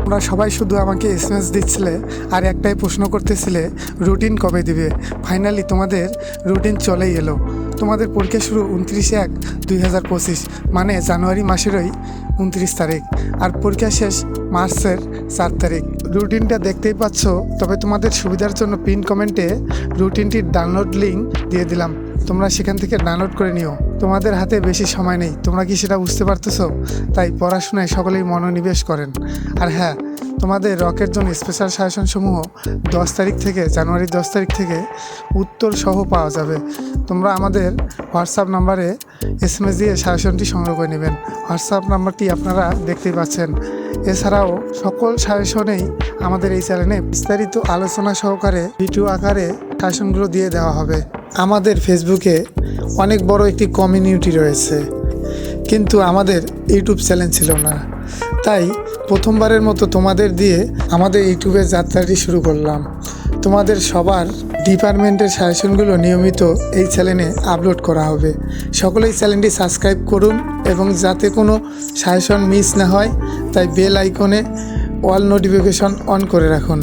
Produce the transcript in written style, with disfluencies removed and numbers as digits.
তোমরা সবাই শুধু আমাকে এসএমএস দিচ্ছিলে আর একটাই প্রশ্ন করতেছিলে রুটিন কবে দিবে। ফাইনালি তোমাদের রুটিন চলেই এলো। তোমাদের পরীক্ষা শুরু 29/1/2025, মানে জানুয়ারি মাসেরই 29 তারিখ, আর পরীক্ষা শেষ মার্চের 4 তারিখ। রুটিনটা দেখতেই পাচ্ছ, তবে তোমাদের সুবিধার জন্য পিন কমেন্টে রুটিনটির ডাউনলোড লিঙ্ক দিয়ে দিলাম, তোমরা সেখান থেকে ডাউনলোড করে নিও। তোমাদের হাতে বেশি সময় নেই, তোমরা কি সেটা বুঝতে পারতেছো? তাই পড়াশোনায় সকলেই মনোনিবেশ করেন। আর হ্যাঁ, তোমাদের রকের জন্য স্পেশাল সাজেশন সমূহ 10 তারিখ থেকে, জানুয়ারি 10 তারিখ থেকে উত্তর সহ পাওয়া যাবে। তোমরা আমাদের হোয়াটসঅ্যাপ নাম্বারে এসএমএস দিয়ে সাজেশনটি সংগ্রহ করে নেবেন। হোয়াটসঅ্যাপ নাম্বারটি আপনারা দেখতেই পাচ্ছেন। এছাড়াও সকল সাজেশনেই আমাদের এই চ্যানেলে বিস্তারিত আলোচনা সহকারে ভিডিও আকারে সাজেশনগুলো দিয়ে দেওয়া হবে। আমাদের ফেসবুকে অনেক বড় একটি কমিউনিটি রয়েছে, কিন্তু আমাদের ইউটিউব চ্যানেল ছিল না। তাই প্রথমবারের মতো তোমাদের দিয়ে আমাদের ইউটিউবের যাত্রাটি শুরু করলাম। তোমাদের সবার ডিপার্টমেন্টের সাজেশনগুলো নিয়মিত এই চ্যানেলে আপলোড করা হবে। সকলেই চ্যানেলটি সাবস্ক্রাইব করুন এবং যাতে কোনো সাজেশন মিস না হয়, তাই বেল আইকনে অল নোটিফিকেশন অন করে রাখুন।